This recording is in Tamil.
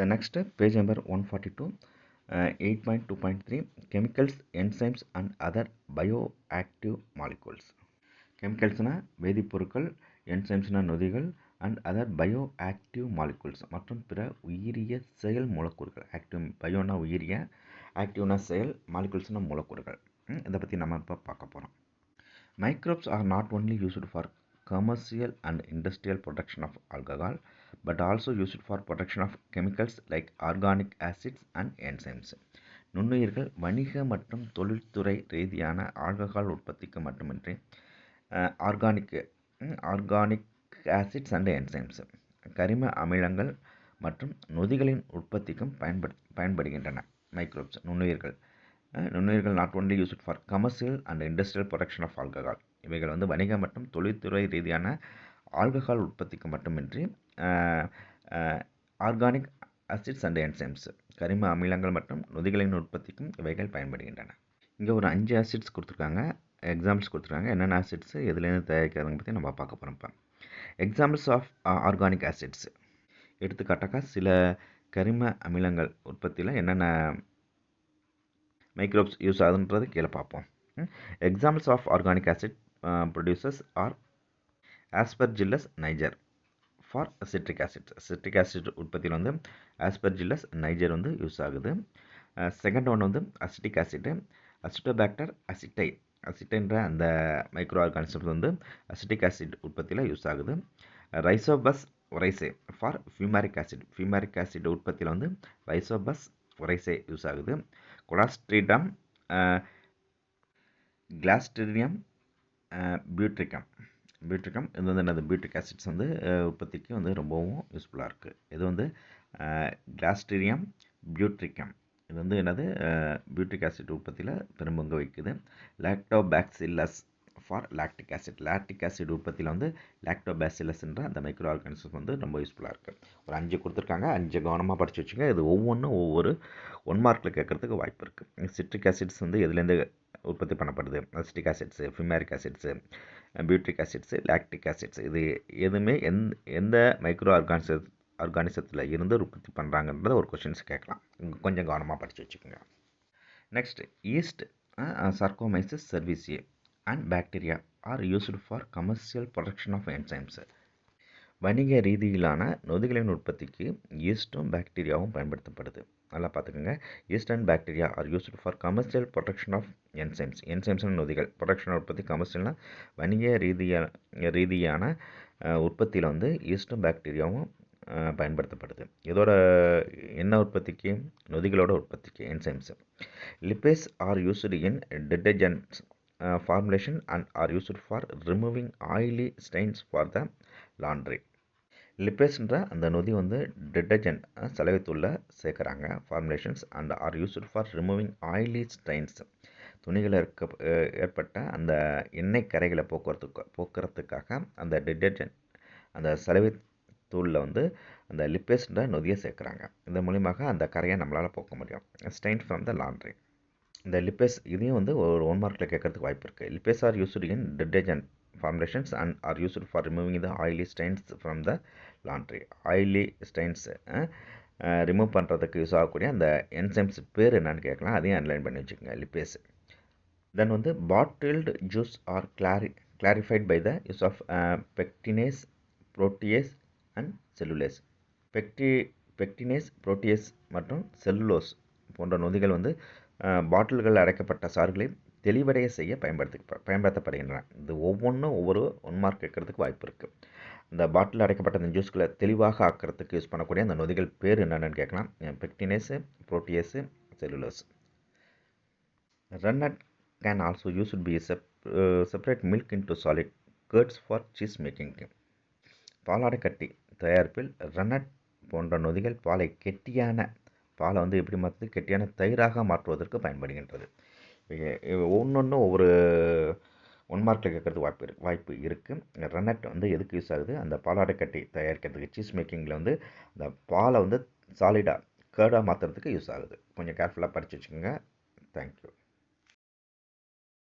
The next page number 142, 8.2.3 chemicals, enzymes and other bioactive molecules. கெமிக்கல்ஸ்னா வேதிப்பொருட்கள், என்சைம்ஸ்னா நொதிகள், and other bioactive molecules மற்றும் பிற உயிரிய செயல் மூலக்கூறுகள். ஆக்டிவ் பயோனா உயிரிய, ஆக்டிவ்னா செயல், மாலிகுல்ஸ்னா மூலக்கூறுகள். இதை பற்றி நம்ம இப்போ பார்க்க போகிறோம். Microbes R not only used for commercial and industrial production of alcohol but also used for production of chemicals like organic acids and enzymes. நுண்ணுயிர்கள் வணிக மற்றும் தொழில்துறை ரீதியான ஆல்கஹால் உற்பத்திக்கு மட்டுமின்றி ஆர்கானிக் ஆசிட்ஸ் அண்ட் என்சைம்ஸ் கரிம அமிலங்கள் மற்றும் நொதிகளின் உற்பத்திக்கும் பயன்படுகின்றன. மைக்ரோப்ஸ் நுண்ணுயிர்கள் not only used for commercial and industrial production of alcohol. இவைகள் வந்து வணிக மற்றும் தொழில்துறை ரீதியான ஆல்கஹால் உற்பத்திக்கு மட்டுமின்றி ஆர்கானிக் ஆசிட்ஸ் அண்ட் என்சைம்ஸ் கரிம அமிலங்கள் மற்றும் நொதிகளின் உற்பத்திக்கும் இவைகள் பயன்படுகின்றன. இங்கே ஒரு 5 ஆசிட்ஸ் கொடுத்துருக்காங்க, எக்ஸாம்பிள்ஸ் கொடுத்துருக்காங்க. என்னென்ன ஆசிட்ஸ் எதுலேருந்து தயாரிக்கிறத பற்றி நம்ம பார்க்க போகிறோம். இப்போ எக்ஸாம்பிள்ஸ் ஆஃப் ஆர்கானிக் ஆசிட்ஸ் எடுத்துக்காட்டாக சில கரிம அமிலங்கள் உற்பத்தியில் என்னென்ன மைக்ரோப்ஸ் யூஸ் ஆகுதுன்றது கீழே பார்ப்போம். Examples of organic acid producers are Aspergillus niger for citric acid. Citric acid உற்பத்தியில் வந்து ஆஸ்பெர்ஜில்லஸ் நைஜர் வந்து யூஸ் ஆகுது. செகண்ட் ஒன் வந்து அசிட்டிக் ஆசிட்டு, அசிட்டோபாக்டர் அசிட்டைன்ற அந்த மைக்ரோ ஆர்கானிசம்ஸ் வந்து அசிட்டிக் ஆசிட் உற்பத்தியில் யூஸ் ஆகுது. Rhizopus oryzae for fumaric acid உற்பத்தியில் வந்து ரைசோபஸ் ஒரைசே யூஸ் ஆகுது. கொலாஸ்ட்ரிடம் கிளாஸ்ட்ரிடியம் பியூட்ரிகம் இது வந்து என்னது பியூட்ரிக் ஆசிட்ஸ் வந்து உற்பத்திக்கு வந்து ரொம்பவும் யூஸ்ஃபுல்லாக இருக்குது. இது வந்து கிளாஸ்ட்ரிடியம் பியூட்ரிகம் இது வந்து என்னது பியூட்ரிக் ஆசிட் உற்பத்தியில் பெரும்பங்கு வகிக்குது. லாக்டோபாக்சில்லஸ் ஃபார் லாக்டிக் ஆசிட் உற்பத்தியில் வந்து லாக்டோபாசில்லஸ்ன்ற அந்த மைக்ரோ ஆர்கானிசம் வந்து ரொம்ப யூஸ்ஃபுல்லாக இருக்குது. ஒரு 5 கொடுத்துருக்காங்க, 5 கவனமாக படித்து வச்சுங்க. இது ஒவ்வொன்றும் ஒவ்வொரு 1 மார்க்கில் கேட்குறதுக்கு வாய்ப்பு இருக்குது. சிட்ரிக் ஆசிட்ஸ் வந்து எதுலேருந்து உற்பத்தி பண்ணப்படுது? Acetic acids, fumaric acids, butyric acids, lactic acids இது எதுவுமே எந்த மைக்ரோ ஆர்கானிசத்தில் இருந்து உற்பத்தி பண்ணுறாங்கன்றத ஒரு கொஷின்ஸ் கேட்கலாம். கொஞ்சம் கவனமாக படித்து வச்சுக்கோங்க. Next yeast, Saccharomyces cerevisiae and bacteria are used for commercial production of enzymes. வணிக ரீதியிலான நொதிகளின் உற்பத்திக்கு ஈஸ்ட்டும் பாக்டீரியாவும் பயன்படுத்தப்படுது. நல்லா பார்த்துக்கோங்க. Yeast and bacteria are used for commercial production of என்சைம்ஸ்னு நொதிகள். ப்ரொடக்ஷன் உற்பத்தி கமர்ஷியல்னா வணிக ரீதியான உற்பத்தியில் வந்து ஈஸ்ட்டும் பாக்டீரியாவும் பயன்படுத்தப்படுது. இதோட என்ன உற்பத்திக்கு? நொதிகளோட உற்பத்திக்கு, enzymes. Lipase R used in detergents formulation and are used for removing oily stains for the laundry. லிப்பேஸ்ன்ற அந்த நொதி வந்து டிட்டர்ஜென்ட் சலவைத்தூளில் சேர்க்குறாங்க, formulations and are used for removing oily stains துணிகளில் ஏற்பட்ட அந்த எண்ணெய் கரைகளை போக்குறதுக்காக அந்த டிட்டர்ஜென்ட் அந்த சலவைத்தூளில் வந்து அந்த லிப்பேஸ்ன்ற நொதியை சேர்க்குறாங்க. இதன் மூலியமாக அந்த கரையை நம்மளால் போக்க முடியும். Stain from the laundry. இந்த லிப்பேஸ் இதையும் வந்து ஒரு 1 மார்க்கில் கேட்கறதுக்கு வாய்ப்பு இருக்குது. Lipase R used in detergent formulations and are used for removing the oily stains from the laundry. Oily stains remove பண்ணுறதுக்கு யூஸ் ஆகக்கூடிய அந்த என்சைம்ஸ் பேர் என்னன்னு கேட்கலாம். அதையும் அன்லைன் பண்ணி வச்சுக்கோங்க. லிப்பேஸ். தென் வந்து bottled juice are clarified by the use of pectinase, protease and cellulase. Pectinase, protease மற்றும் செல்லுலோஸ் போன்ற நொதிகள் வந்து பாட்டில்கள் அடைக்கப்பட்ட சாறுகளை தெளிவடைய செய்ய பயன்படுத்தப்படுகின்றன. இது ஒவ்வொன்றும் ஒவ்வொரு 1 மார்க் கேட்கறதுக்கு வாய்ப்பு இருக்குது. இந்த பாட்டில் அடைக்கப்பட்ட அந்த ஜூஸ்களை தெளிவாக ஆக்கிறதுக்கு யூஸ் பண்ணக்கூடிய அந்த நொதிகள் பேர் என்னென்னு கேட்கலாம். Pectinase, protease, cellulose. Rennet can also used be separate milk into solid curds for cheese making. பாலாடை கட்டி தயாரிப்பில் ரன்னட் போன்ற நொதிகள் பாலை வந்து எப்படி மாற்றுறது? கெட்டியான தயிராக மாற்றுவதற்கு பயன்படுகின்றது. ஒவ்வொன்றும் ஒவ்வொரு 1 மார்க்கில் கேட்கறதுக்கு வாய்ப்பு இருக்குது. ரன்னட் வந்து எதுக்கு யூஸ் ஆகுது? அந்த பாலாடை கட்டி தயாரிக்கிறதுக்கு, சீஸ் மேக்கிங்கில் வந்து அந்த பாலை வந்து சாலிடாக கர்டாக மாற்றுறதுக்கு யூஸ் ஆகுது. கொஞ்சம் கேர்ஃபுல்லாக படித்து வச்சுக்கோங்க. தேங்க்யூ.